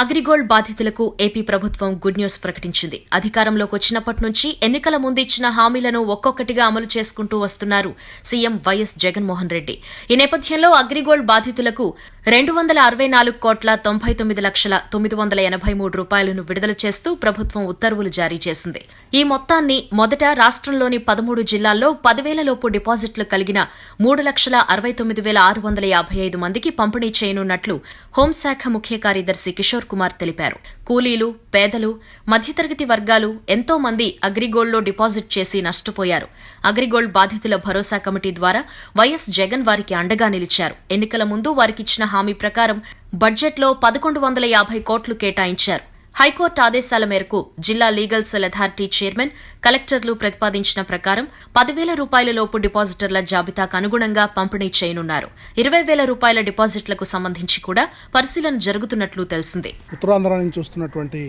అగ్రిగోల్డ్ బాధితులకు ఏపీ ప్రభుత్వం good news ప్రకటించింది. అధికారంలోకి వచ్చినప్పటి నుంచి ఎన్నికల ముందు ఇచ్చిన హామీలను ఒక్కొక్కటిగా అమలు చేసుకుంటూ వస్తున్నారు సీఎం వైఎస్ జగన్మోహన్ రెడ్డి. ఈ నేపథ్యంలో అగ్రిగోల్డ్ బాధితులకు 264,99,983 రూపాయలను విడుదల చేస్తూ ప్రభుత్వం ఉత్తర్వులు జారీ చేసింది. ఈ మొత్తాన్ని మొదట రాష్ట్రంలోని 13 జిల్లాల్లో 10,000 లోపు డిపాజిట్లు కలిగిన 3,69,655 మందికి పంపిణీ చేయనున్నట్లు హోంశాఖ ముఖ్య కార్యదర్శి కిషోర్ కుమార్ తెలిపారు. కూలీలు, పేదలు, మధ్యతరగతి వర్గాలు ఎంతో మంది అగ్రిగోల్డ్లో డిపాజిట్ చేసి నష్టపోయారు. అగ్రిగోల్డ్ బాధితుల భరోసా కమిటీ ద్వారా వైఎస్ జగన్ వారికి అండగా నిలిచారు. ఎన్నికల ముందు వారికిచ్చిన హామీ ప్రకారం బడ్జెట్లో 1,150 కోట్లు కేటాయించారు. హైకోర్టు ఆదేశాల మేరకు జిల్లా లీగల్ సెల్ అథారిటీ చైర్మన్, కలెక్టర్లు ప్రతిపాదించిన ప్రకారం 10,000 రూపాయల లోపు డిపాజిటర్ల జాబితాకు అనుగుణంగా పంపిణీ చేయనున్నారు. 20,000 రూపాయల డిపాజిట్లకు సంబంధించి కూడా పరిశీలన జరుగుతున్నట్లు తెలిసింది. ఉత్తరాంధ్ర నుంచి చూస్తున్నటువంటి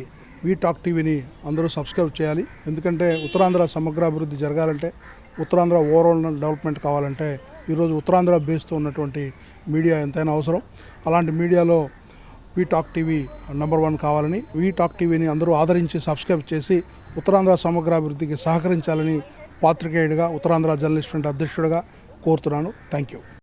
వీటాక్ టీవీని అందరూ సబ్స్క్రైబ్ చేయాలి. ఎందుకంటే ఉత్తరాంధ్ర సమగ్రాభివృద్ధి జరగాలంటే, ఉత్తరాంధ్ర ఓవరాల్ డెవలప్మెంట్ కావాలంటే ఈరోజు ఉత్తరాంధ్ర బేస్తో ఉన్నటువంటి మీడియా ఎంతైనా అవసరం. అలాంటి మీడియాలో వీటాక్ టీవీ నెంబర్ 1 కావాలని, వీటాక్ టీవీని అందరూ ఆదరించి సబ్స్క్రైబ్ చేసి ఉత్తరాంధ్ర సమగ్రాభివృద్ధికి సహకరించాలని పాత్రికేయుడిగా, ఉత్తరాంధ్ర జర్నలిస్ట్ ఫ్రంట్ అధ్యక్షుడిగా కోరుతున్నాను. Thank you.